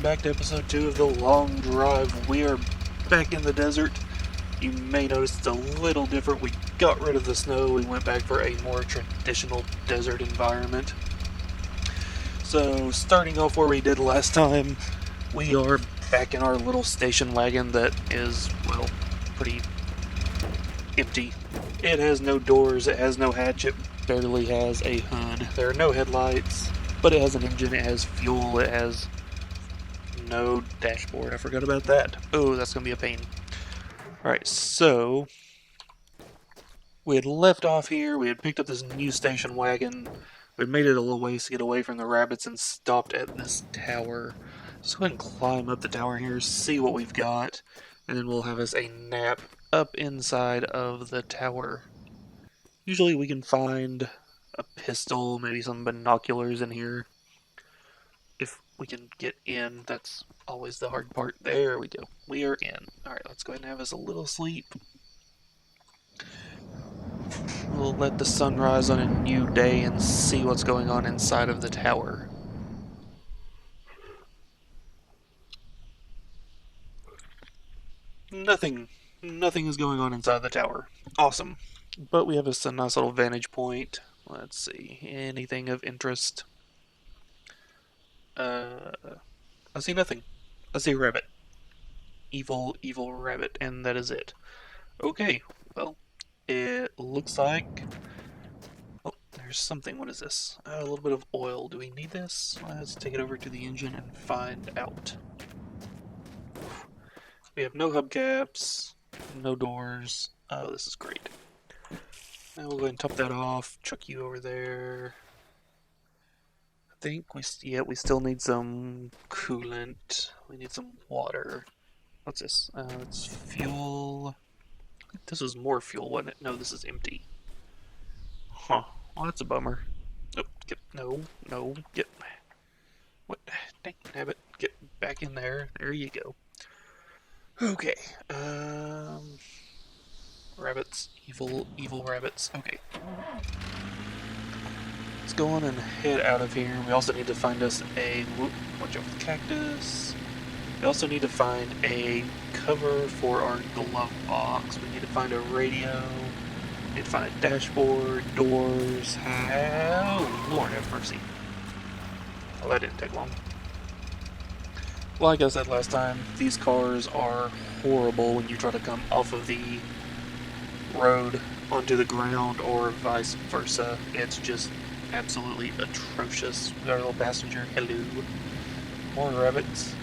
back to episode 2 of The Long Drive. We are back in the desert. You may notice it's a little different. We got rid of the snow. We went back for a more traditional desert environment. So, starting off where we did last time, we are back in our little station wagon that is, well, pretty empty. It has no doors, it has no hatch, it barely has a hood. There are no headlights, but it has an engine, it has fuel, it has no dashboard. I forgot about that. Oh, that's going to be a pain. Alright, so we had left off here. We had picked up this new station wagon. We had made it a little ways to get away from the rabbits and stopped at this tower. Let's go ahead and climb up the tower here, see what we've got, and then we'll have us a nap up inside of the tower. Usually we can find a pistol, maybe some binoculars in here. If we can get in, that's always the hard part. There we go. We are in. Alright, let's go ahead and have us a little sleep. We'll let the sun rise on a new day and see what's going on inside of the tower. Nothing is going on inside the tower. Awesome. But we have a nice little vantage point. Let's see. Anything of interest? I see nothing. I see a rabbit. Evil rabbit, and that is it. Okay, well, it looks like... Oh, there's something. What is this? A little bit of oil. Do we need this? Let's take it over to the engine and find out. We have no hubcaps, no doors. Oh, this is great. Now we'll go ahead and top that off. Chuck you over there. I think we still need some coolant. We need some water. What's this? It's fuel. This was more fuel, wasn't it? No, this is empty. Huh. Well, that's a bummer. Oh, get. What? Dang nabbit. Get back in there. There you go. Okay. Rabbits. Evil rabbits. Okay. Let's go on and head out of here. We also need to find us a... Whoop, watch out for the cactus. We also need to find a cover for our glove box. We need to find a radio. We need to find a dashboard, doors. Oh, Lord have mercy. Well, that didn't take long. Like I said last time, these cars are horrible when you try to come off of the road onto the ground or vice versa. It's just absolutely atrocious. We got our little passenger. Hello. More rabbits.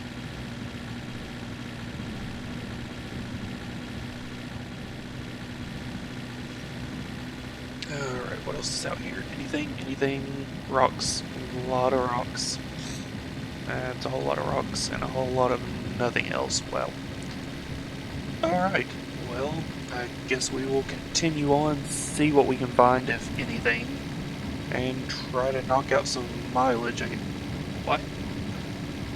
Alright, what else is out here? Anything? Rocks. A lot of rocks. That's a whole lot of rocks and a whole lot of nothing else. Well. Alright, well, I guess we will continue on, see what we can find, if anything, and try to knock out some mileage. What?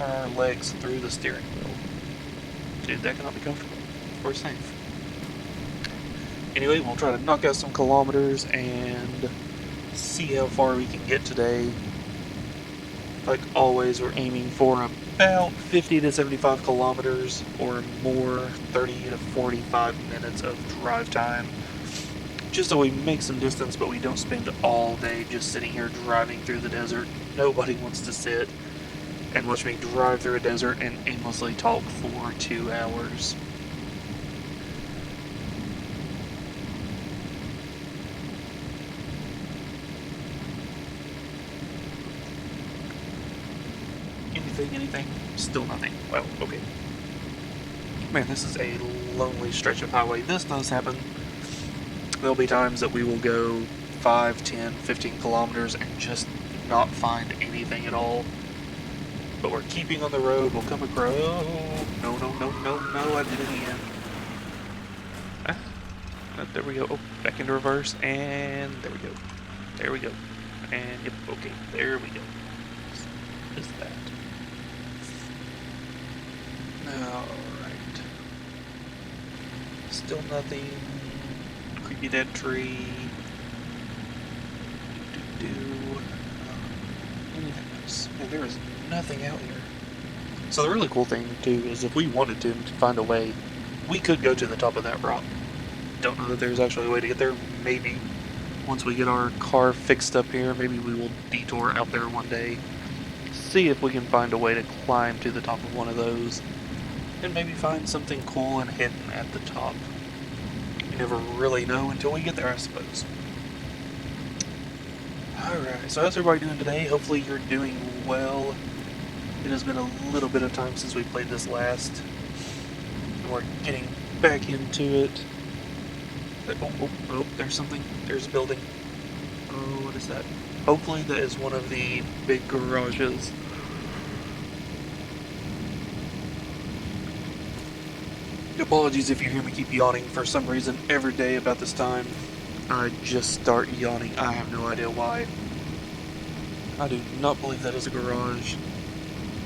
Our legs through the steering wheel. Dude, that cannot be comfortable. We're safe. Anyway, we'll try to knock out some kilometers and see how far we can get today. Like always, we're aiming for about 50 to 75 kilometers or more, 30 to 45 minutes of drive time. Just so we make some distance, but we don't spend all day just sitting here driving through the desert. Nobody wants to sit and watch me drive through a desert and aimlessly talk for 2 hours. Anything? Still nothing. Well, okay. Man, this is a lonely stretch of highway. This does happen. There'll be times that we will go 5, 10, 15 kilometers and just not find anything at all. But we're keeping on the road. We'll come across... Oh, no, I did it again. There we go. Oh, back into reverse, and there we go. And, yep, okay, there we go. Is that... Alright. Still nothing. Creepy dead tree. Anything else? Man, there is nothing out here. So the really cool thing too is if we wanted to find a way, we could go to the top of that rock. Don't know that there's actually a way to get there. Maybe once we get our car fixed up here, maybe we will detour out there one day, see if we can find a way to climb to the top of one of those, and maybe find something cool and hidden at the top. You never really know until we get there, I suppose. Alright, so how's everybody doing today? Hopefully you're doing well. It has been a little bit of time since we played this last, and we're getting back into it. Oh, there's something. There's a building. Oh, what is that? Hopefully that is one of the big garages. Apologies if you hear me keep yawning. For some reason, every day about this time, I just start yawning. I have no idea why. I do not believe that is a garage.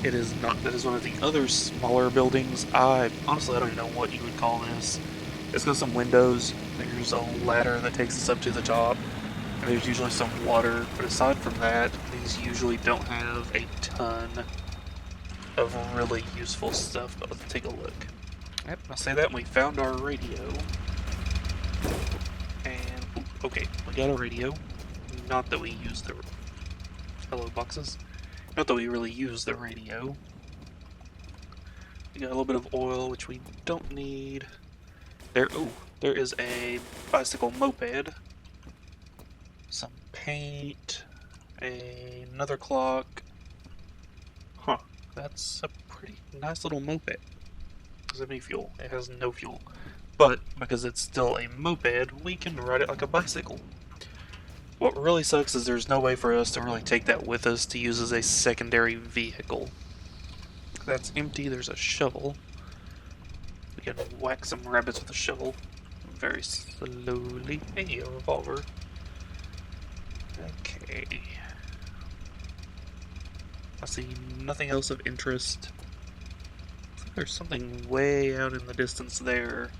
It is not. That is one of the other smaller buildings. Honestly, I don't even know what you would call this. It's got some windows. There's a ladder that takes us up to the top. And there's usually some water. But aside from that, these usually don't have a ton of really useful stuff. But let's take a look. Yep, I say that and we found our radio. And, okay, we got a radio. Not that we use the... Hello, boxes. Not that we really use the radio. We got a little bit of oil, which we don't need. There is a bicycle moped. Some paint. Another clock. Huh, that's a pretty nice little moped. Does it have any fuel? It has no fuel. But, because it's still a moped, we can ride it like a bicycle. What really sucks is there's no way for us to really take that with us to use as a secondary vehicle. That's empty, there's a shovel. We can whack some rabbits with a shovel. Very slowly. Hey, a revolver. Okay. I see nothing else of interest. There's something way out in the distance there,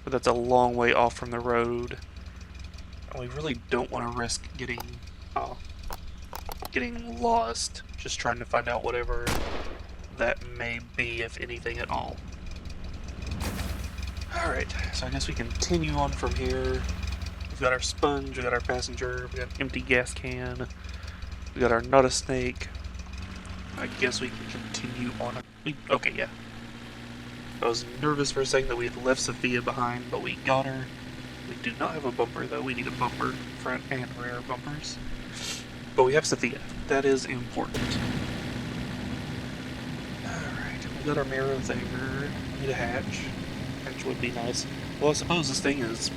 but that's a long way off from the road. And we really don't want to risk getting lost just trying to find out whatever that may be, if anything at all. Alright, so I guess we continue on from here. We've got our sponge, we got our passenger, we got an empty gas can, we got our not a snake. I guess we can continue on. Okay, yeah. I was nervous for a second that we had left Sophia behind, but we got her. We do not have a bumper, though. We need a bumper, front and rear bumpers. But we have Sophia. That is important. Alright, we got our mirror there. We need a hatch. Hatch would be nice. Well, I suppose this thing is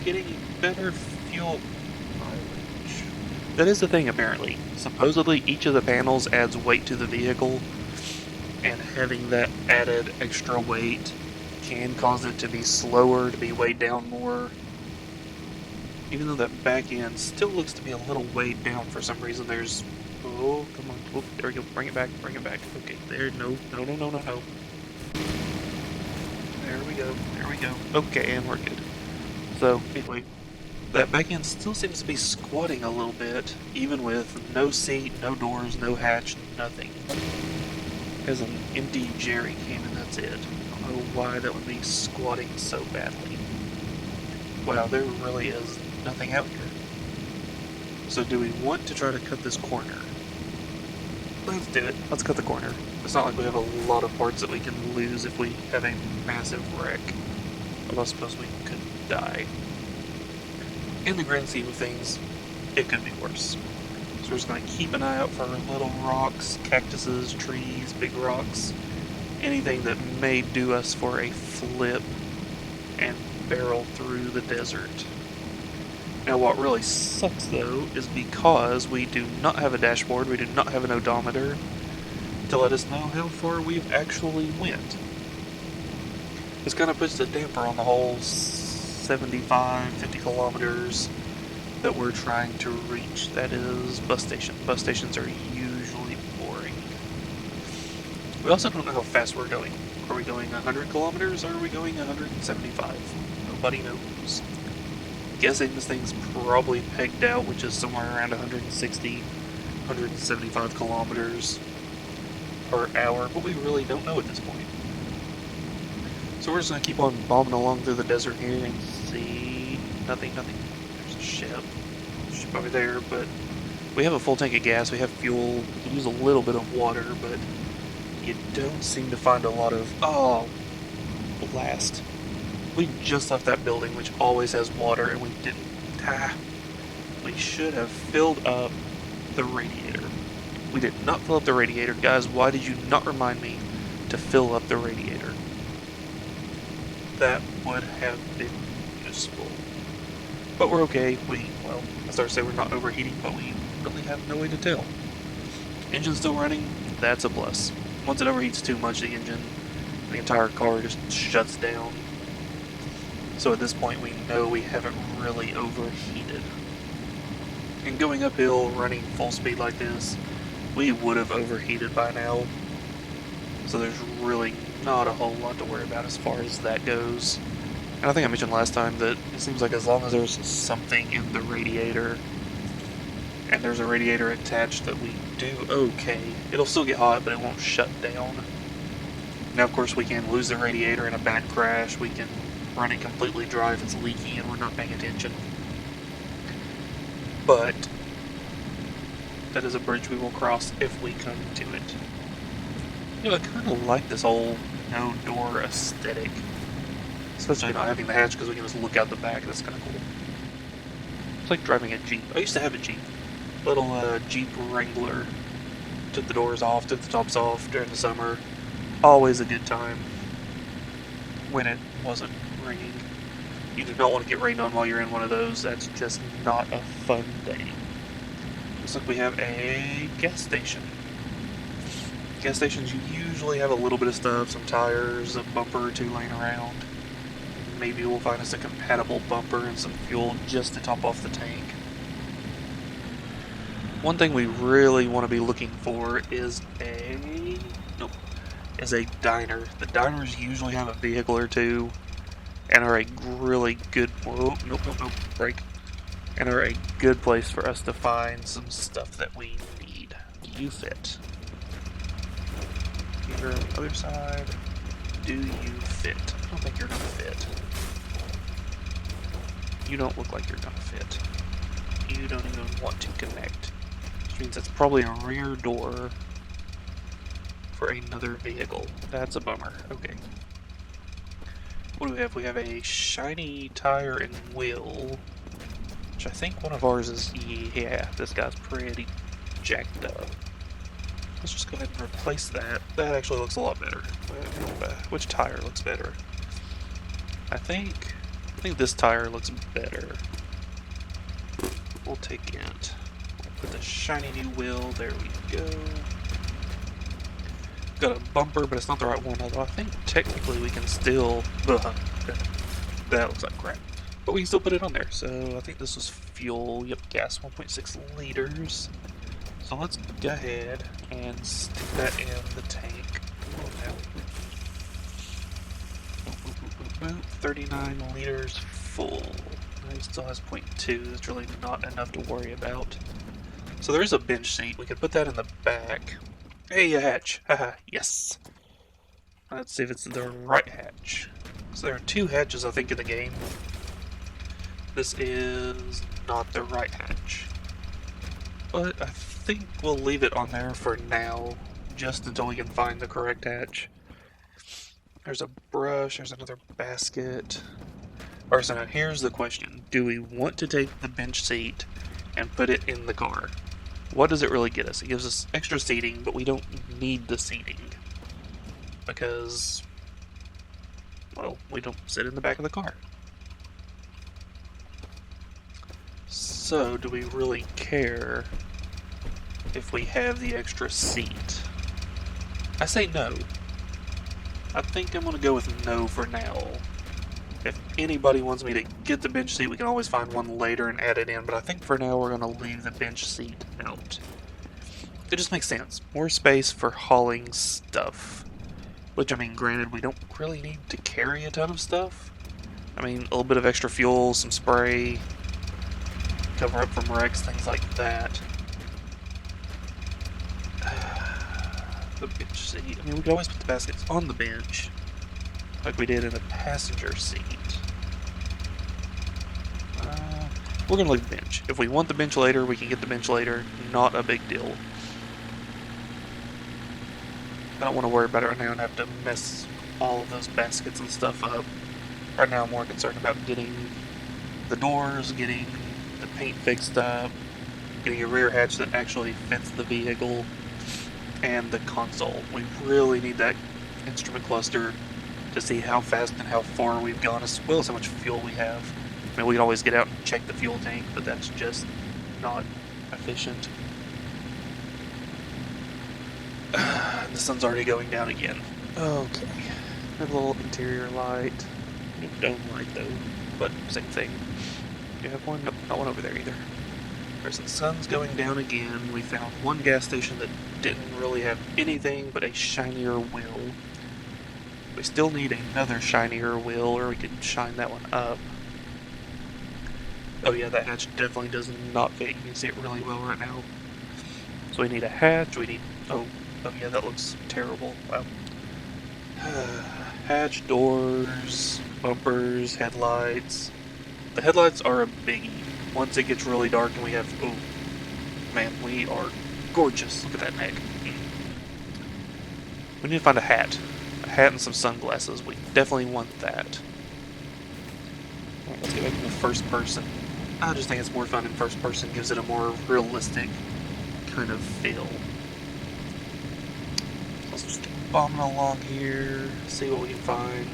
getting better fuel mileage. That is the thing, apparently. Supposedly, each of the panels adds weight to the vehicle, and having that added extra weight can cause it to be slower, to be weighed down more. Even though that back end still looks to be a little weighed down for some reason. There's... Oh, come on. Oh, there we go. Bring it back. Bring it back. Okay, there. No. There we go. There we go. Okay, and we're good. So, anyway, that back end still seems to be squatting a little bit, even with no seat, no doors, no hatch, nothing. It has an empty jerry can and that's it. I don't know why that would be squatting so badly. Wow, there really is nothing out here. So do we want to try to cut this corner? Let's do it. Let's cut the corner. It's not like we have a lot of parts that we can lose if we have a massive wreck. Although I suppose we could die. In the grand scheme of things, it could be worse. So we're just going to keep an eye out for little rocks, cactuses, trees, big rocks. Anything that may do us for a flip and barrel through the desert. Now what really sucks though is because we do not have a dashboard, we do not have an odometer to let us know how far we've actually went. This kind of puts the damper on the whole 75, 50 kilometers that we're trying to reach. That is bus station. Bus stations are usually boring. We also don't know how fast we're going. Are we going 100 kilometers or are we going 175? Nobody knows. Guessing this thing's probably pegged out, which is somewhere around 160, 175 kilometers. per hour, but we really don't know at this point. So we're just going to keep on bombing along through the desert here and see... Nothing. There's a ship over there, but we have a full tank of gas, we have fuel, we can use a little bit of water, but you don't seem to find a lot of... Oh, blast. We just left that building, which always has water, and we didn't... We should have filled up the radiator. We did not fill up the radiator. Guys, why did you not remind me to fill up the radiator? That would have been useful. But we're okay. Well, I started to say we're not overheating, but we really have no way to tell. Engine's still running. That's a plus. Once it overheats too much, the entire car just shuts down. So at this point, we know we haven't really overheated. And going uphill, running full speed like this, we would have overheated by now. So there's really not a whole lot to worry about as far as that goes. And I think I mentioned last time that it seems like as long as there's something in the radiator, and there's a radiator attached, that we do okay. It'll still get hot, but it won't shut down. Now, of course, we can lose the radiator in a back crash. We can run it completely dry if it's leaky and we're not paying attention. But that is a bridge we will cross if we come to it. You know, I kind of like this whole no-door aesthetic. Especially not having the hatch, because we can just look out the back. That's kind of cool. It's like driving a Jeep. I used to have a Jeep. Little Jeep Wrangler. Took the doors off, took the tops off during the summer. Always a good time. When it wasn't raining. You do not want to get rained on while you're in one of those. That's just not a fun day. Looks like we have a gas station. Gas stations usually have a little bit of stuff, some tires, a bumper or two laying around. Maybe we'll find us a compatible bumper and some fuel just to top off the tank. One thing we really want to be looking for is a diner. The diners usually have a vehicle or two and are a really good break. And are a good place for us to find some stuff that we need. You fit. Here on the other side. Do you fit? I don't think you're gonna fit. You don't look like you're gonna fit. You don't even want to connect. Which means that's probably a rear door for another vehicle. That's a bummer. Okay. What do we have? We have a shiny tire and wheel. Which I think one of ours is... Yeah, this guy's pretty jacked up. Let's just go ahead and replace that. That actually looks a lot better. Which tire looks better? I think this tire looks better. We'll take it. We'll put the shiny new wheel. There we go. Got a bumper, but it's not the right one. Although I think technically we can still... That looks like crap. But we can still put it on there. So I think this was fuel. Yep, gas 1.6 liters. So let's go ahead and stick that in the tank. 39 liters full. It still has 0.2. That's really not enough to worry about. So there is a bench seat. We could put that in the back. Hey, a hatch. Haha, yes. Let's see if it's the right hatch. So there are two hatches, I think, in the game. This is not the right hatch. But I think we'll leave it on there for now, just until we can find the correct hatch. There's a brush, there's another basket. Alright, so now here's the question. Do we want to take the bench seat and put it in the car? What does it really get us? It gives us extra seating, but we don't need the seating. Because, well, we don't sit in the back of the car. So, do we really care if we have the extra seat? I say no. I think I'm going to go with no for now. If anybody wants me to get the bench seat, we can always find one later and add it in, but I think for now we're going to leave the bench seat out. It just makes sense. More space for hauling stuff. Which, I mean, granted, we don't really need to carry a ton of stuff. I mean, a little bit of extra fuel, some spray, cover up from wrecks, things like that. the bench seat. I mean, we could always put the baskets on the bench, like we did in the passenger seat. We're gonna leave the bench. If we want the bench later, we can get the bench later. Not a big deal. I don't want to worry about it right now and have to mess all of those baskets and stuff up. Right now I'm more concerned about getting the doors, getting the paint fixed up, getting a rear hatch that actually fits the vehicle, and the console. We really need that instrument cluster to see how fast and how far we've gone, as well as how much fuel we have. I mean, we can always get out and check the fuel tank, but that's just not efficient. The sun's already going down again. Okay. A little interior light. No dome light though, but same thing. Do you have one? Nope, not one over there either. There's the sun's going down again. We found one gas station that didn't really have anything but a shinier wheel. We still need another shinier wheel, or we could shine that one up. Oh yeah, that hatch definitely does not fit. You can see it really well right now. So we need a hatch, we need... Oh yeah, that looks terrible. Wow. Hatch, doors, bumpers, headlights. The headlights are a biggie. Once it gets really dark and we have... Oh, man, we are gorgeous. Look at that neck. We need to find a hat. A hat and some sunglasses. We definitely want that. Alright, let's get back into first person. I just think it's more fun in first person. Gives it a more realistic kind of feel. Let's just keep bombing along here. See what we can find.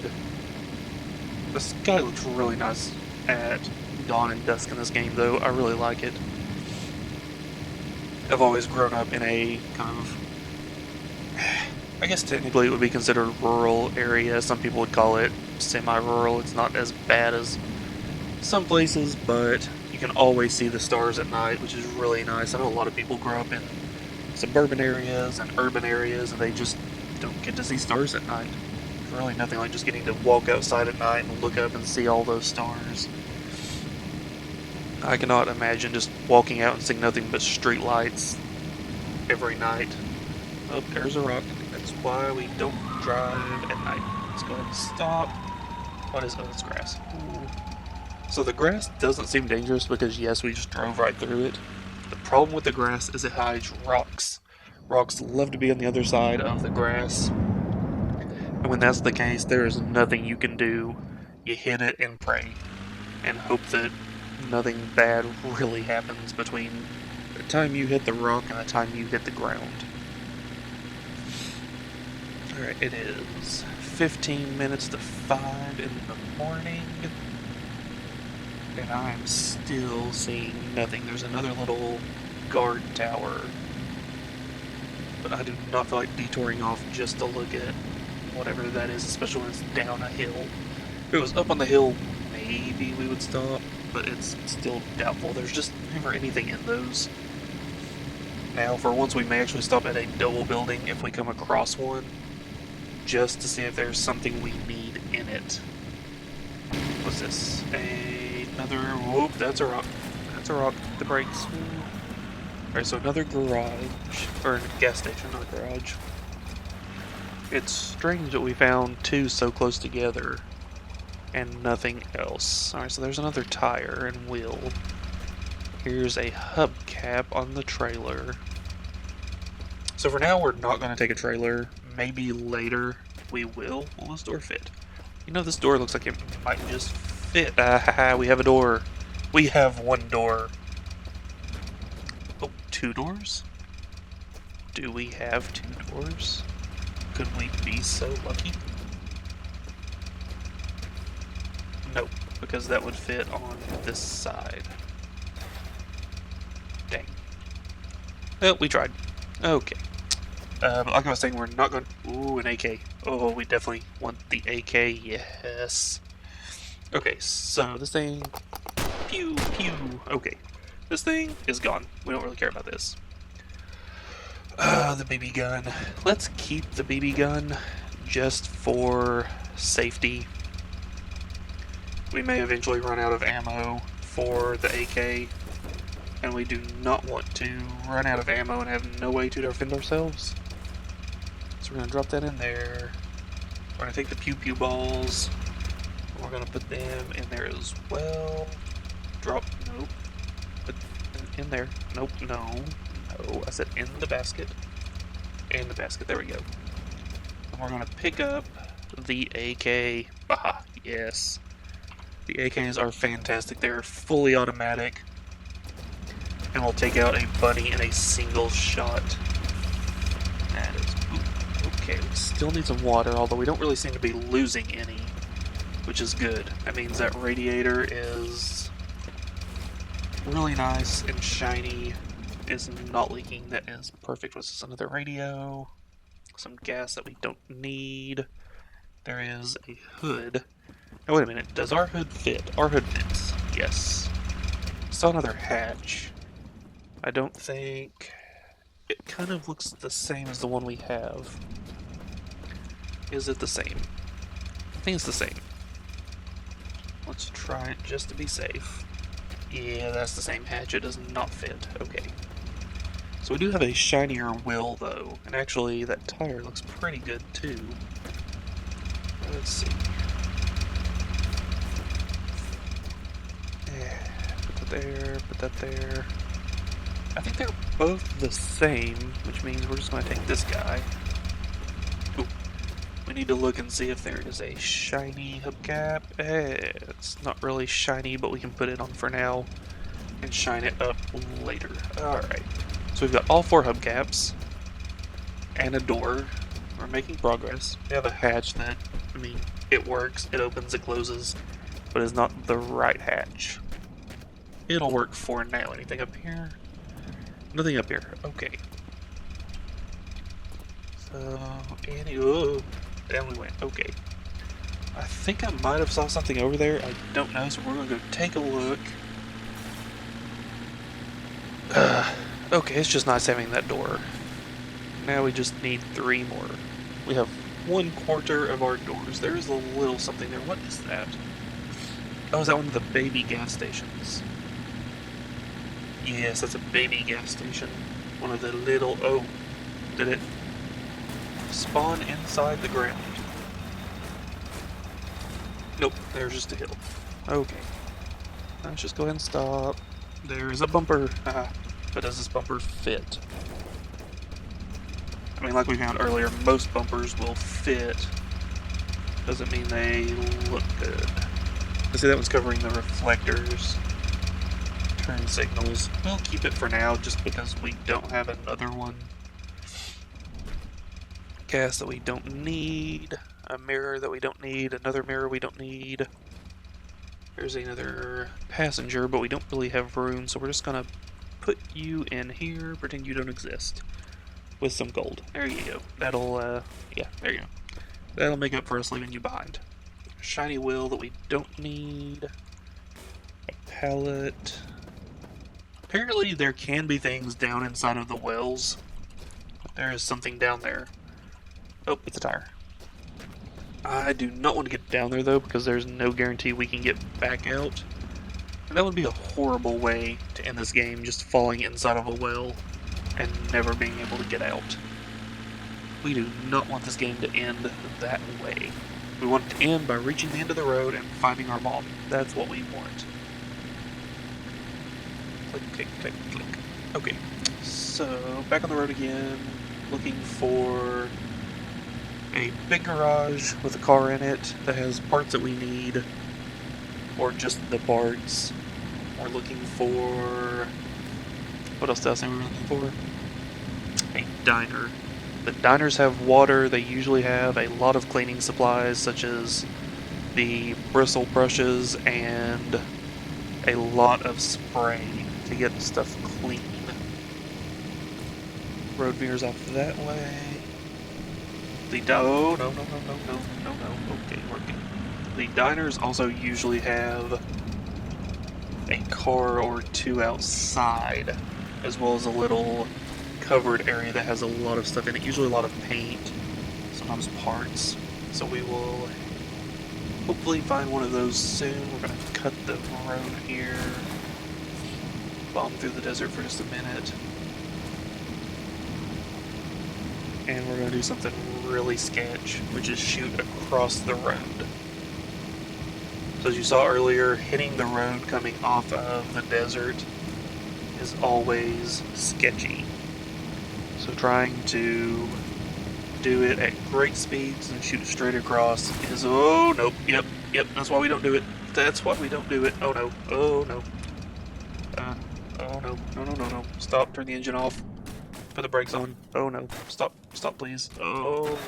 The sky looks really nice at dawn and dusk in this game, though. I really like it. I've always grown up in a kind of... I guess technically it would be considered rural area. Some people would call it semi-rural. It's not as bad as some places, but you can always see the stars at night, which is really nice. I know a lot of people grow up in suburban areas and urban areas, and they just don't get to see stars at night. There's really nothing like just getting to walk outside at night and look up and see all those stars. I cannot imagine just walking out and seeing nothing but street lights every night. Oh, there's a rock. That's why we don't drive at night. Let's go ahead and stop. What is... Oh, it's grass. Ooh. So the grass doesn't seem dangerous because, yes, we just drove right through it. The problem with the grass is it hides rocks. Rocks love to be on the other side of the grass. And when that's the case, there is nothing you can do. You hit it and pray. And hope that nothing bad really happens between the time you hit the rock and the time you hit the ground. Alright, it is 15 minutes to 5 in the morning. And I'm still seeing nothing. There's another little guard tower. But I do not feel like detouring off just to look at whatever that is, especially when it's down a hill. If it was up on the hill, maybe we would stop, but it's still doubtful. There's just never anything in those. Now, for once, we may actually stop at a double building if we come across one, just to see if there's something we need in it. What's this? Another... Whoop, that's a rock. That's a rock. The brakes. Alright, so another garage. Or a gas station, not a garage. It's strange that we found two so close together and nothing else. Alright, so there's another tire and wheel. Here's a hubcap on the trailer. So for now, we're not going to take a trailer. Maybe later we will. Will this door fit? You know, this door looks like it might just fit. We have a door. We have one door. Oh, two doors? Do we have two doors? Could we be so lucky? Nope, because that would fit on this side. Dang. Well, we tried. Okay. But like I was saying, we're not going to... Ooh, an AK. Oh, we definitely want the AK. Yes. Okay, so this thing... Pew, pew. Okay. This thing is gone. We don't really care about this. The BB gun. Let's keep the BB gun just for safety. We may eventually run out of ammo for the AK, and we do not want to run out of ammo and have no way to defend ourselves. So we're going to drop that in there. We're going to take the pew pew balls. We're going to put them in there as well. Drop, nope. Put in there. Nope, no. No, I said in the basket. In the basket, there we go. And we're going to pick up the AK. Baha, yes. The AKs are fantastic. They're fully automatic. And will take out a bunny in a single shot. That is... Ooh, okay, we still need some water, although we don't really seem to be losing any, which is good. That means that radiator is really nice and shiny. Is not leaking. That is perfect. What's this? Another radio. Some gas that we don't need. There is a hood. Oh, wait a minute. Does our hood fit? Our hood fits. Yes. Saw another hatch. I don't think... It kind of looks the same as the one we have. Is it the same? I think it's the same. Let's try it just to be safe. Yeah, that's the same hatch. It does not fit. Okay. So we do have a shinier wheel, though. And actually, that tire looks pretty good, too. Let's see. Yeah, put that there, put that there. I think they're both the same, which means we're just going to take this guy. Ooh. We need to look and see if there is a shiny hubcap. It's not really shiny, but we can put it on for now and shine it up later. Alright, so we've got all 4 hubcaps and a door. We're making progress. We have a hatch that, I mean, it works, it opens, it closes, but it's not the right hatch. It'll work for now. Anything up here? Nothing up here. Okay. So, oh, down we went. Okay. I think I might have saw something over there. I don't know, so we're going to go take a look. Okay, it's just nice having that door. Now we just need 3 more. We have 1/4 of our doors. There is a little something there. What is that? Oh, is that one of the baby gas stations? Yes, that's a baby gas station. One of the little... Oh, did it spawn inside the ground? Nope, there's just a hill. Okay. Let's just go ahead and stop. There's a bumper. But does this bumper fit? I mean, like we found earlier, most bumpers will fit. Doesn't mean they look good. See, that one's covering the reflectors. Turn signals. We'll keep it for now just because we don't have another one. Gas that we don't need. A mirror that we don't need. Another mirror we don't need. There's another passenger, but we don't really have room, so we're just gonna put you in here, pretend you don't exist. With some gold. There you go. That'll, yeah, there you go. That'll make up for us leaving you behind. A shiny wheel that we don't need. A pallet. Apparently there can be things down inside of the wells. There is something down there. Oh, it's a tire. I do not want to get down there though, because there's no guarantee we can get back out. And that would be a horrible way to end this game, just falling inside of a well and never being able to get out. We do not want this game to end that way. We want it to end by reaching the end of the road and finding our mom. That's what we want. Click, click, click, click. Okay, so back on the road again, looking for a big garage with a car in it that has parts that we need, or just the parts. We're looking for... What else did I say we were looking for? A diner. The diners have water. They usually have a lot of cleaning supplies, such as the bristle brushes and a lot of spray to get stuff clean. Road veers off that way. Oh, no. Okay, we're good. The diners also usually have a car or 2 outside, as well as a little covered area that has a lot of stuff in it, usually a lot of paint, sometimes parts. So we will hopefully find one of those soon. We're going to cut the road here, bomb through the desert for just a minute, and we're going to do something really sketch, which is shoot across the road. So as you saw earlier, hitting the road coming off of the desert is always sketchy. So trying to do it at great speeds and shoot straight across is, oh nope, yep, that's why we don't do it. That's why we don't do it. Oh no, oh no. Oh no, no. Stop, turn the engine off. Put the brakes on. Oh no, stop, please. Oh,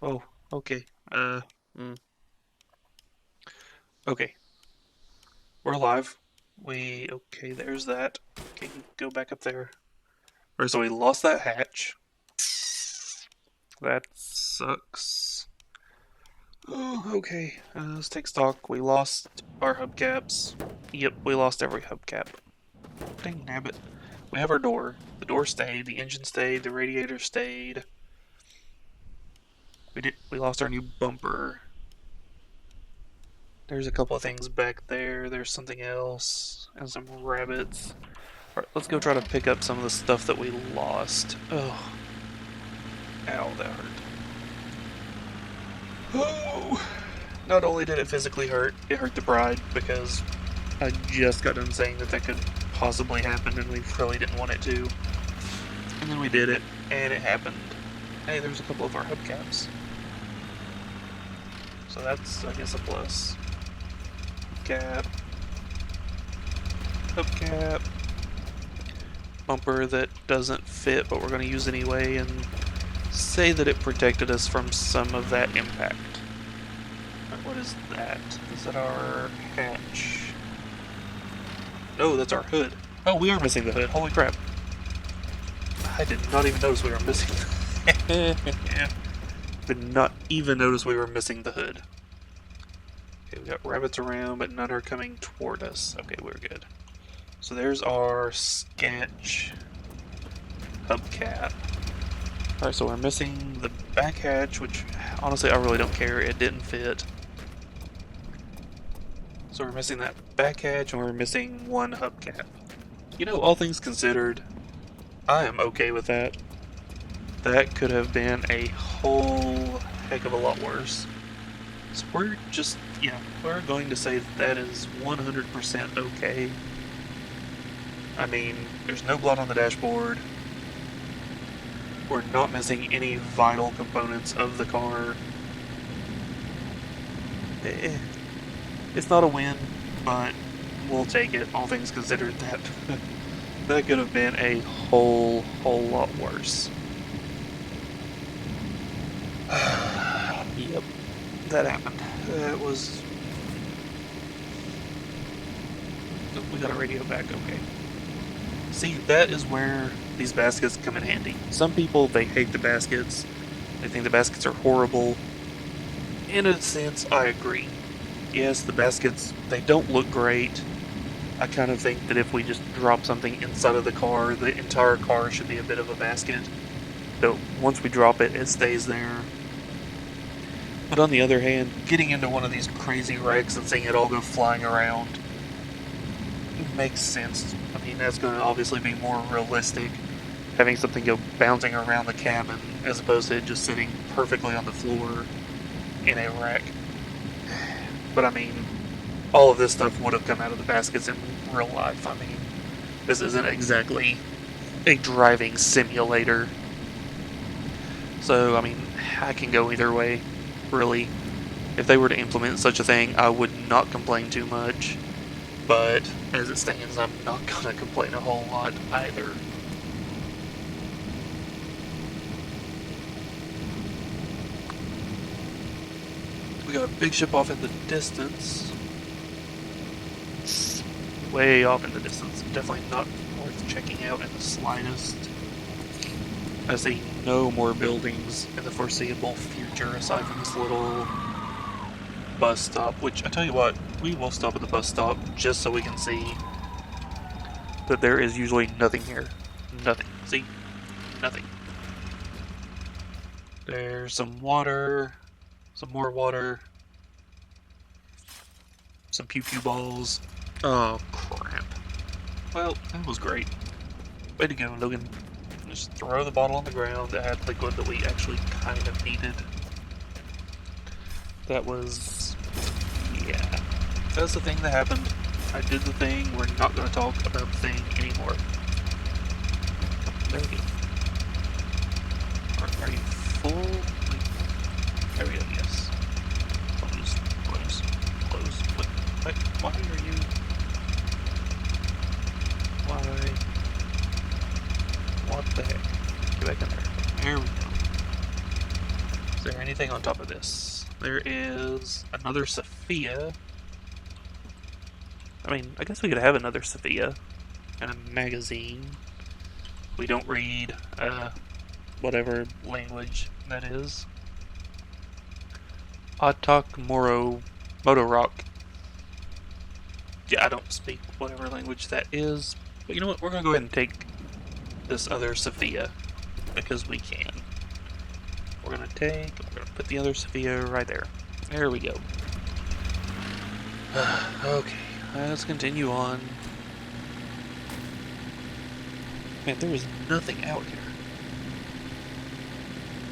oh, okay. Okay. We're alive. Okay, there's that. Okay, go back up there. Alright, so we lost that hatch. That sucks. Oh, okay. Let's take stock. We lost our hubcaps. Yep, we lost every hubcap. Dang nabbit. We have our door. The door stayed, the engine stayed, the radiator stayed. We lost our new bumper. There's a couple of things back there. There's something else. And some rabbits. Alright, let's go try to pick up some of the stuff that we lost. Oh. Ow, that hurt. Oh! Not only did it physically hurt, it hurt the pride because I just got done saying that could possibly happen and we really didn't want it to. And then we did it, and it happened. Hey, there's a couple of our hubcaps. So that's, I guess, a plus. Hubcap. Hubcap. Bumper that doesn't fit, but we're going to use anyway, and say that it protected us from some of that impact. What is that? Is that our hatch? No, that's our hood. Oh, we are missing the hood. Holy crap. I did not even notice we were missing the Did not even notice we were missing the hood. Okay, we got rabbits around, but none are coming toward us. Okay, we're good. So there's our sketch hubcap. Alright, so we're missing the back hatch, which honestly I really don't care. It didn't fit. So we're missing that back hatch, and we're missing one hubcap. You know, all things considered, I am okay with that. That could have been a whole heck of a lot worse. So we're just, we're going to say that is 100% okay. I mean, there's no blood on the dashboard. We're not missing any vital components of the car. It's not a win, but we'll take it, all things considered. That could have been a whole lot worse. Yep, that happened. That was... We got a radio back, okay. See, that is where these baskets come in handy. Some people, they hate the baskets. They think the baskets are horrible. In a sense, I agree. Yes, the baskets, they don't look great. I kind of think that if we just drop something inside of the car, the entire car should be a bit of a basket. So once we drop it, it stays there. But on the other hand, getting into one of these crazy wrecks and seeing it all go flying around makes sense. I mean, that's going to obviously be more realistic, having something go bouncing around the cabin as opposed to it just sitting perfectly on the floor in a wreck. But I mean, all of this stuff would have come out of the baskets in real life. I mean, this isn't exactly a driving simulator. So, I mean, I can go either way, really. If they were to implement such a thing, I would not complain too much. But, as it stands, I'm not going to complain a whole lot either. We got a big ship off in the distance. Way off in the distance. Definitely not worth checking out in the slightest. I see no more buildings in the foreseeable future aside from this little bus stop, which I tell you what, we will stop at the bus stop just so we can see that there is usually nothing here. Nothing. See? Nothing. There's some water, some more water, some pew-pew balls. Oh, crap. Well, that was great. Way to go, Logan. Just throw the bottle on the ground that had liquid that we actually kind of needed. That was... yeah. That's the thing that happened. I did the thing. We're not going to talk about the thing anymore. There we go. Are you full? There we go, yes. Close, close, close. Why are you... Why? What the heck? Get back in there. There we go. Is there anything on top of this? There is another Sophia. I mean, I guess we could have another Sophia. And a magazine. We don't read, whatever language that is. Atak Moro Motorock. Yeah, I don't speak whatever language that is. But you know what? We're going to go ahead and take this other Sophia. Because we can. We're going to put the other Sophia right there. There we go. Okay, let's continue on. Man, there is nothing out here.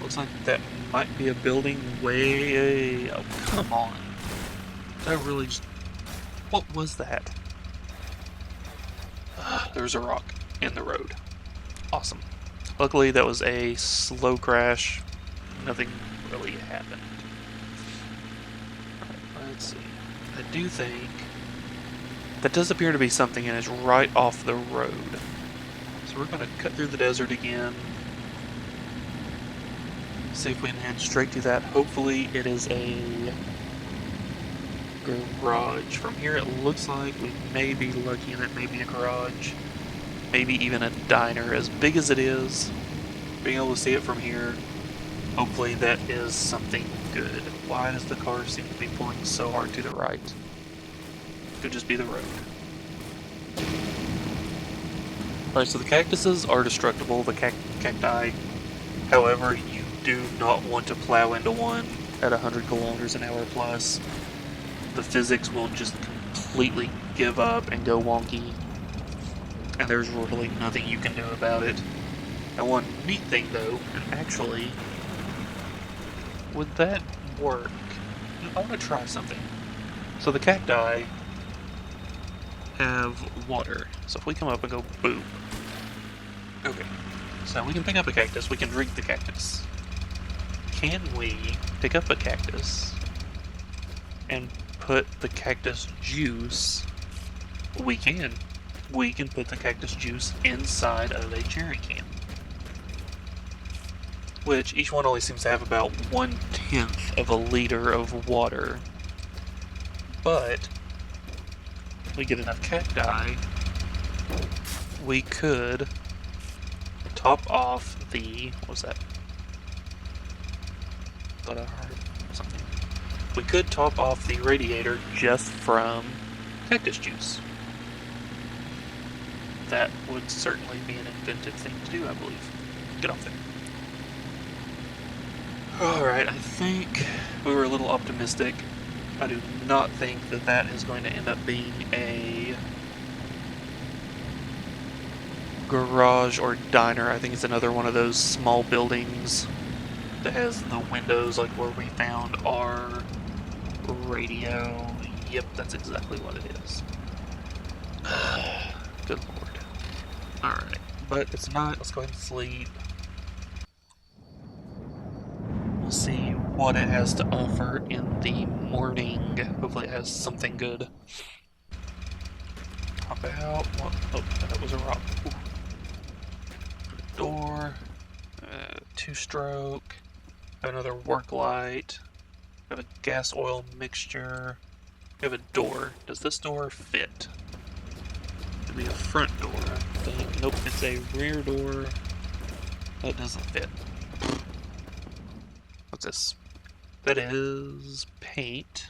Looks like that might be a building way... oh, come on. That really just... what was that? There's a rock in the road. Awesome. Luckily, that was a slow crash. Nothing really happened. Alright, let's see. I do think... that does appear to be something, and it's right off the road. So we're going to cut through the desert again. See if we can head straight to that. Hopefully it is a garage. From here it looks like we may be lucky and it may be a garage. Maybe even a diner. As big as it is, being able to see it from here, hopefully that is something good. Why does the car seem to be pulling so hard to the right? Could just be the road. Alright, so the cactuses are destructible, the cacti. However, you do not want to plow into one at 100 kilometers an hour plus. The physics will just completely give up and go wonky. And there's really nothing you can do about it. And one neat thing though, and actually, would that work? I want to try something. So the cacti have water. So if we come up and go boop. Okay. So we can pick up a cactus, we can drink the cactus. Can we pick up a cactus and put the cactus juice? We can. We can put the cactus juice inside of a jerry can. Which each one only seems to have about 1/10 of a liter of water. But if we get enough cacti, we could top off the... what was that? Thought I heard something. We could top off the radiator just from cactus juice. That would certainly be an inventive thing to do, I believe. Get off there. Alright, I think we were a little optimistic. I do not think that that is going to end up being a garage or diner. I think it's another one of those small buildings that has the windows like where we found our radio. Yep, that's exactly what it is. Good lord. Alright, but it's not. Let's go ahead and sleep. We'll see what it has to offer in the morning. Hopefully it has something good. Hop out. Oh, that was a rock. Ooh. Door. Two-stroke. Another work light. We have a gas oil mixture. We have a door. Does this door fit? It'd be a front door, I think. Nope, it's a rear door. That doesn't fit. What's this? That is paint.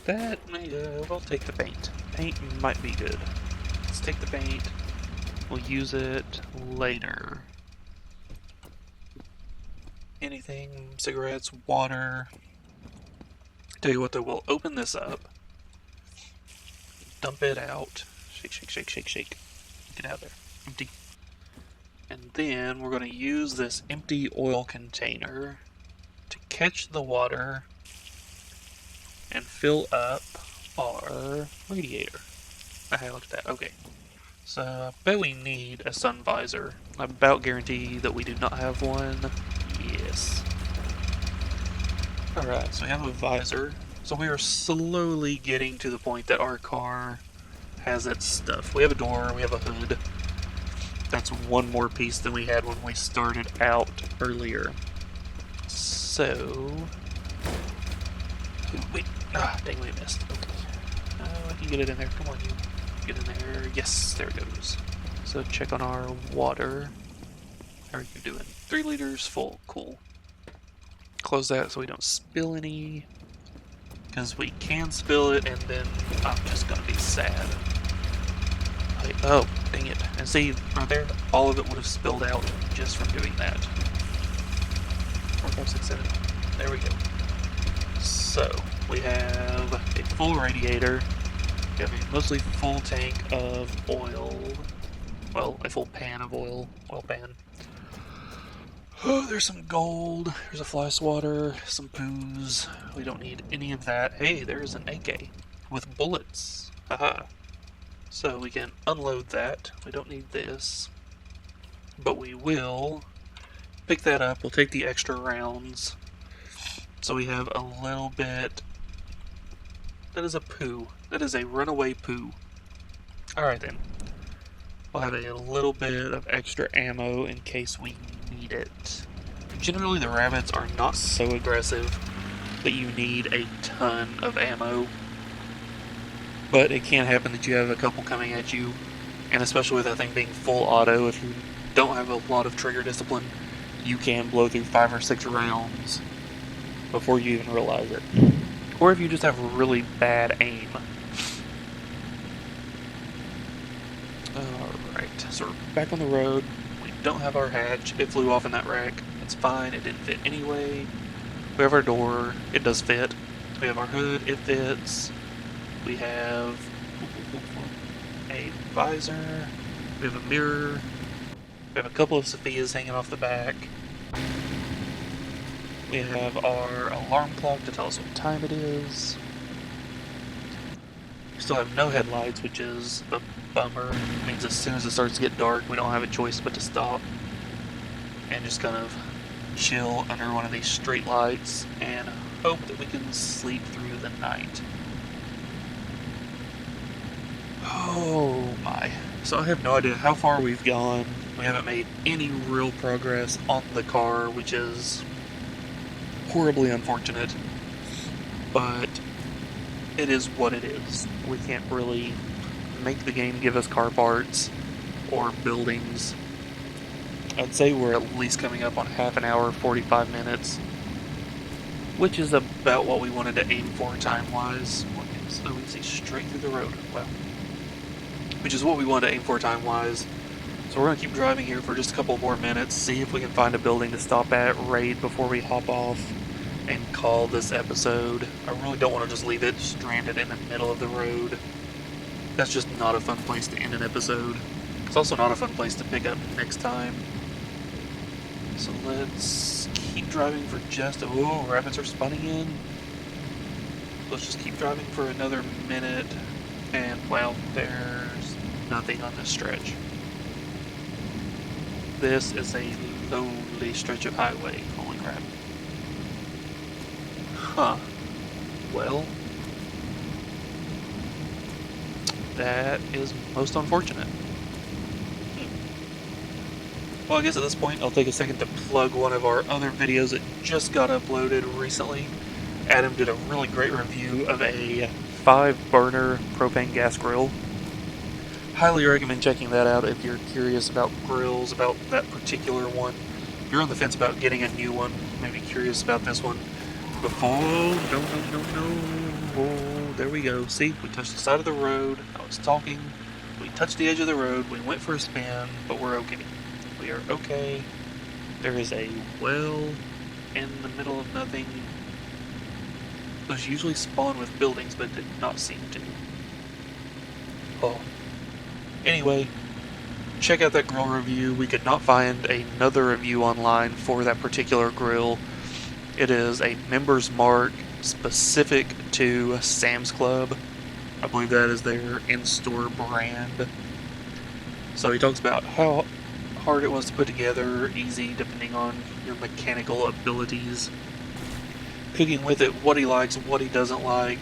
That may, we'll take the paint. Paint might be good. Let's take the paint. We'll use it later. Anything, cigarettes, water. Tell you what though, we'll open this up. Dump it out. Shake, shake, shake, shake, shake. Get out of there. Empty. And then we're going to use this empty oil container to catch the water and fill up our radiator. Okay, look at that. Okay. So I bet we need a sun visor. I about guarantee that we do not have one. Yes. Alright, so we have a visor. So we are slowly getting to the point that our car has its stuff. We have a door, we have a hood. That's one more piece than we had when we started out earlier. So... Wait, dang, we missed. Okay. I can get it in there. Come on, you. Get in there. Yes, there it goes. So check on our water. How are you doing? 3 liters full. Cool. Close that so we don't spill any. Because we can spill it and then I'm just going to be sad. Like, oh, dang it. And see, right there, all of it would have spilled out just from doing that. 4, 5, 6, 7. There we go. So, we have a full radiator. We have a mostly full tank of oil. Well, a full pan of oil. Oil pan. Oh, there's some gold. There's a fly swatter. Some poos. We don't need any of that. Hey, there's an AK with bullets. Haha. So we can unload that. We don't need this. But we will pick that up. We'll take the extra rounds. So we have a little bit. That is a poo. That is a runaway poo. Alright then. We'll have a little bit of extra ammo in case we need it. Generally the rabbits are not so aggressive that you need a ton of ammo. But it can happen that you have a couple coming at you. And especially with that thing being full auto, if you don't have a lot of trigger discipline, you can blow through 5 or 6 rounds before you even realize it. Or if you just have really bad aim. Alright, so we're back on the road. We don't have our hatch. It flew off in that wreck. It's fine, it didn't fit anyway. We have our door. It does fit. We have our hood. It fits. We have a visor. We have a mirror. We have a couple of Sophias hanging off the back. We have our alarm clock to tell us what time it is. We still have no headlights, which is a bummer. It means as soon as it starts to get dark, we don't have a choice but to stop and just kind of chill under one of these street lights and hope that we can sleep through the night. Oh my. So I have no idea how far we've gone. We haven't made any real progress on the car, which is horribly unfortunate, but it is what it is. We can't really make the game give us car parts or buildings. I'd say we're at least coming up on half an hour, 45 minutes, which is about what we wanted to aim for time-wise. So we can see straight through the road. Wow. Which is what we wanted to aim for time-wise. So we're going to keep driving here for just a couple more minutes, see if we can find a building to stop at, raid before we hop off and call this episode. I really don't want to just leave it stranded in the middle of the road. That's just not a fun place to end an episode. It's also not a fun place to pick up next time. So let's keep driving for just... Oh, rabbits are spawning in. Let's just keep driving for another minute. And, well, there's nothing on this stretch. This is a lonely stretch of highway. Holy crap. Huh. Well, that is most unfortunate. Well, I guess at this point I'll take a second to plug one of our other videos that just got uploaded recently. Adam did a really great review of a 5-burner propane gas grill. Highly recommend checking that out if you're curious about grills, about that particular one. If you're on the fence about getting a new one, maybe curious about this one. Before... No. Oh, there we go. See, we touched the side of the road. I was talking. We touched the edge of the road. We went for a spin, but we're okay. We are okay. There is a well in the middle of nothing. Those usually spawn with buildings, but did not seem to. Oh. Anyway, check out that grill review. We could not find another review online for that particular grill. It is a Members Mark specific to Sam's Club. I believe that is their in-store brand. So he talks about how hard it was to put together, easy depending on your mechanical abilities. Cooking with it, what he likes, what he doesn't like,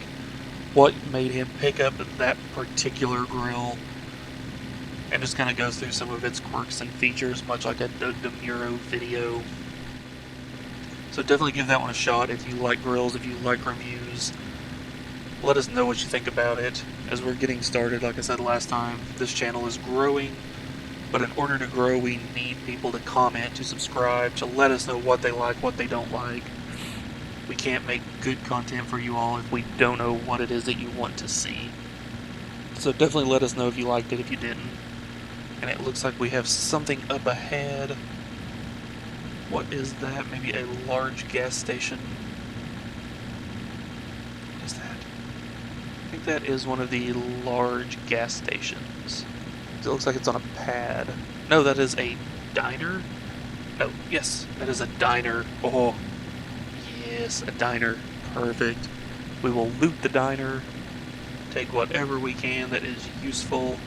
what made him pick up that particular grill, and just kind of goes through some of its quirks and features, much like a Demuro video. So definitely give that one a shot if you like grills, if you like reviews. Let us know what you think about it. As we're getting started, like I said last time, this channel is growing, but in order to grow, we need people to comment, to subscribe, to let us know what they like, what they don't like. We can't make good content for you all if we don't know what it is that you want to see. So definitely let us know if you liked it, if you didn't. And it looks like we have something up ahead. What is that? Maybe a large gas station? What is that? I think that is one of the large gas stations. It looks like it's on a pad. No, that is a diner? No, yes, that is a diner. Oh, yes, a diner. Perfect. We will loot the diner, take whatever we can that is useful,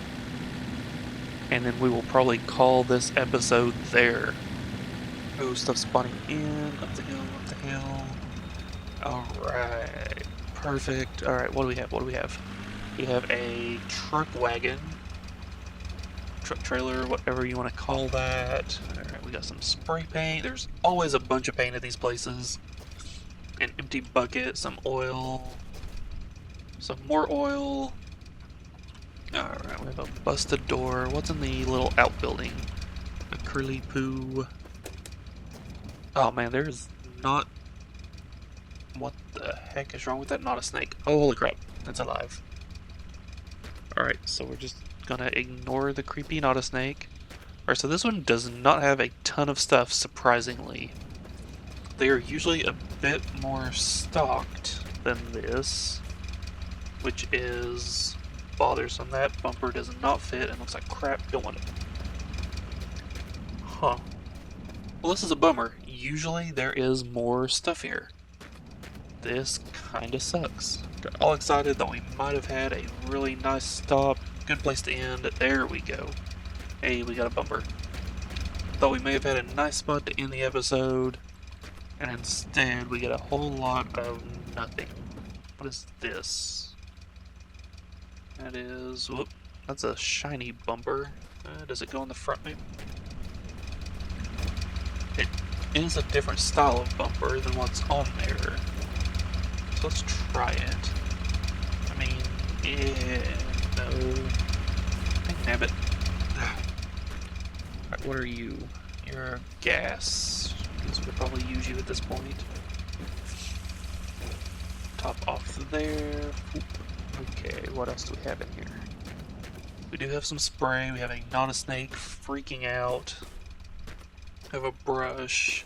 and then we will probably call this episode there. Oh, stuff spawning in, up the hill, up the hill. Alright, perfect. Alright, what do we have? What do we have? We have a truck wagon. Truck trailer, whatever you want to call that. Alright, we got some spray paint. There's always a bunch of paint at these places. An empty bucket, some oil, some more oil. Alright, we have a busted door. What's in the little outbuilding? A curly poo. Oh man, there's not... What the heck is wrong with that? Not a snake. Oh, holy crap. It's alive. Alright, so we're just gonna ignore the creepy not a snake. Alright, so this one does not have a ton of stuff, surprisingly. They are usually a bit more stocked than this, which is bothersome. That bumper does not fit and looks like crap. Don't want it. Huh. Well, this is a bummer. Usually there is more stuff here. This kinda sucks. Got all excited that we might have had a really nice stop. Good place to end. There we go. Hey, we got a bumper. Thought we may have had a nice spot to end the episode, and instead we get a whole lot of nothing. What is this? That is... Whoop. That's a shiny bumper. Does it go in the front maybe? It is a different style of bumper than what's on there. So let's try it. I mean, yeah, no. Damn it. Alright, what are you? You're gas. Guess we could probably use you at this point. Top off there. Oop. Okay, what else do we have in here? We do have some spray. We have a not a snake freaking out. Have a brush.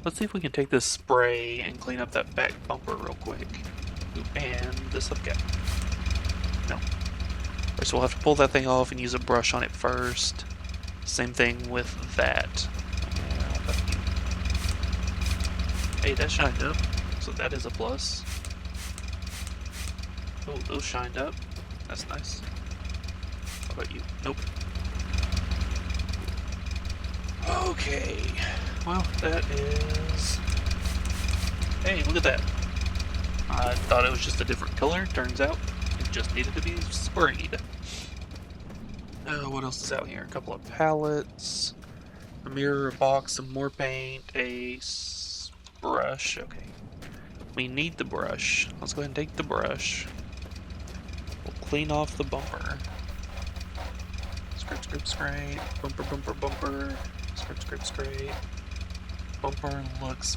Let's see if we can take this spray and clean up that back bumper real quick. Ooh, and this hubcap. No. Alright, so we'll have to pull that thing off and use a brush on it first. Same thing with that. Hey, that shined up, so that is a plus. Oh, those shined up. That's nice. How about you? Nope. Okay. Well, that is... Hey, look at that. I thought it was just a different color. Turns out it just needed to be sprayed. What else is out here? A couple of pallets, a mirror, a box, some more paint, a brush. Okay. We need the brush. Let's go ahead and take the brush. We'll clean off the bumper. Scrape, scrape, scrape. Bumper, bumper, bumper. Scrape, scrape, scrape. Bumper looks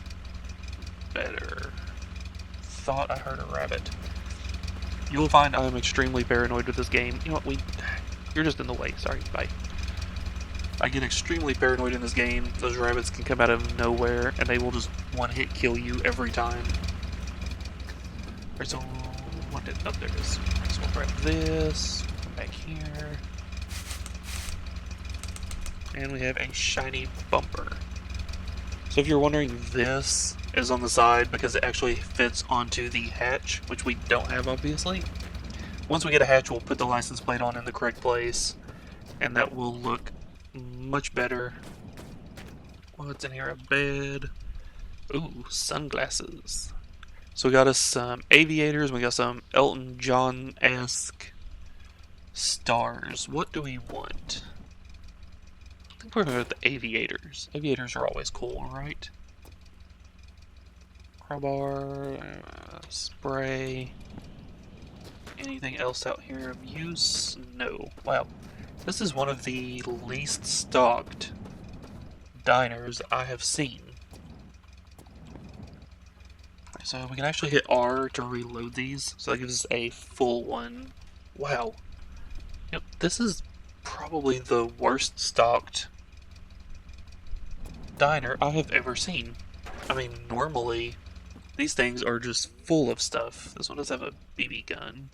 better. Thought I heard a rabbit. You'll find I'm extremely paranoid with this game. You know what, you're just in the way. Sorry, bye. I get extremely paranoid in this game. Those rabbits can come out of nowhere and they will just one-hit kill you every time. Alright, so what did... Oh, there it is. Alright, so we'll grab this. Come back here. And we have a shiny bumper. So if you're wondering, this is on the side because it actually fits onto the hatch, which we don't have, obviously. Once we get a hatch, we'll put the license plate on in the correct place, and that will look much better. What's in here? A bed. Ooh, sunglasses. So we got us some aviators, we got some Elton John-esque stars. What do we want? I think we're going to go with the aviators. Aviators are always cool, right? Crowbar, spray. Anything else out here of use? No. Wow. This is one of the least stocked diners I have seen. So we can actually hit R to reload these, so that gives us a full one. Wow. Yep, this is probably the worst stocked diner I have ever seen. I mean, normally these things are just full of stuff. This one does have a BB gun.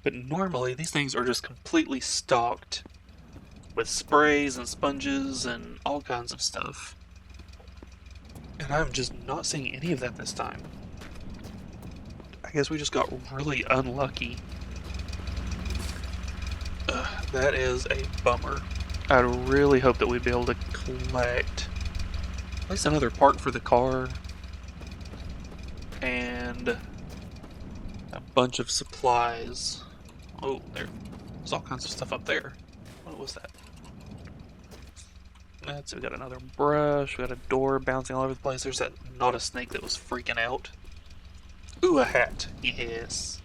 But normally these things are just completely stocked with sprays and sponges and all kinds of stuff. And I'm just not seeing any of that this time. I guess we just got really unlucky. That is a bummer. I really hope that we'd be able to collect at least another part for the car and a bunch of supplies. Oh, there's all kinds of stuff up there. What was that? So we got another brush, we got a door bouncing all over the place. There's that not a snake that was freaking out. Ooh, a hat. Yes.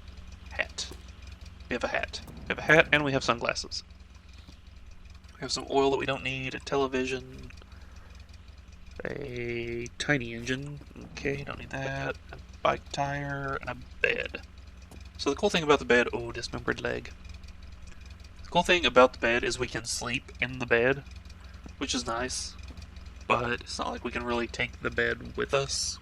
Hat. We have a hat. We have a hat and we have sunglasses. We have some oil that we don't need, a television, a tiny engine. Okay, don't need that. A bike tire, and a bed. So the cool thing about the bed, oh, dismembered leg. The cool thing about the bed is we can sleep in the bed, which is nice, but it's not like we can really take the bed with us.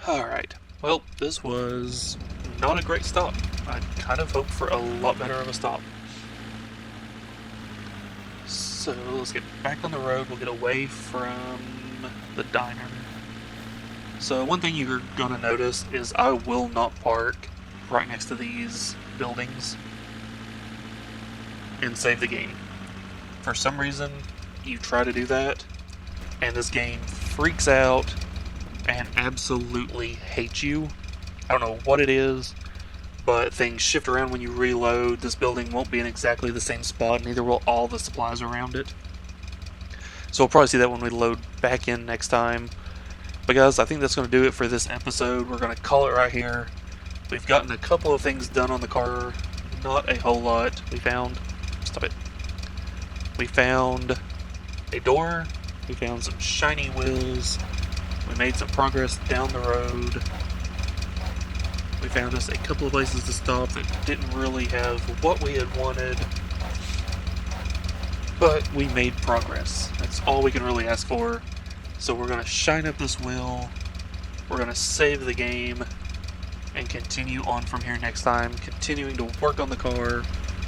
Alright, well, this was not a great stop. I kind of hoped for a lot better of a stop. So let's get back on the road, we'll get away from the diner. So one thing you're going to notice is I will not park right next to these buildings and save the game. For some reason, you try to do that, and this game freaks out and absolutely hates you. I don't know what it is, but things shift around when you reload. This building won't be in exactly the same spot, neither will all the supplies around it. So we'll probably see that when we load back in next time. But guys, I think that's going to do it for this episode. We're going to call it right here. We've gotten a couple of things done on the car, not a whole lot. We found a door, we found some shiny wheels, we made some progress down the road, we found us a couple of places to stop that didn't really have what we had wanted, but we made progress. That's all we can really ask for. So we're going to shine up this wheel, we're going to save the game, and continue on from here next time, continuing to work on the car,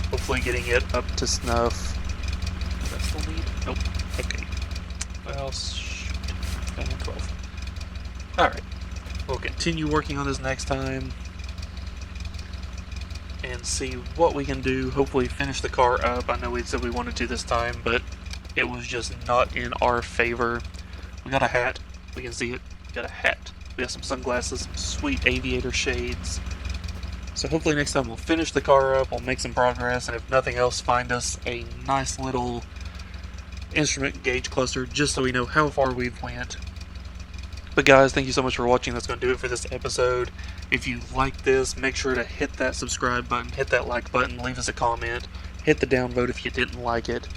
hopefully getting it up to snuff. Does that still need? Nope. Okay. Well, shoot. 12. Alright. We'll continue working on this next time and see what we can do. Hopefully finish the car up. I know we said we wanted to this time, but it was just not in our favor. We got a hat. We can see it. We got a hat. We got some sunglasses, some sweet aviator shades. So hopefully next time we'll finish the car up, we'll make some progress, and if nothing else, find us a nice little instrument gauge cluster just so we know how far we've went. But guys, thank you so much for watching. That's going to do it for this episode. If you like this, make sure to hit that subscribe button, hit that like button, leave us a comment, hit the downvote if you didn't like it,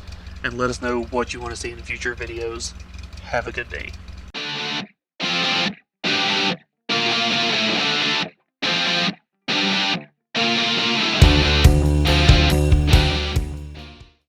and let us know what you want to see in future videos. Have a good day.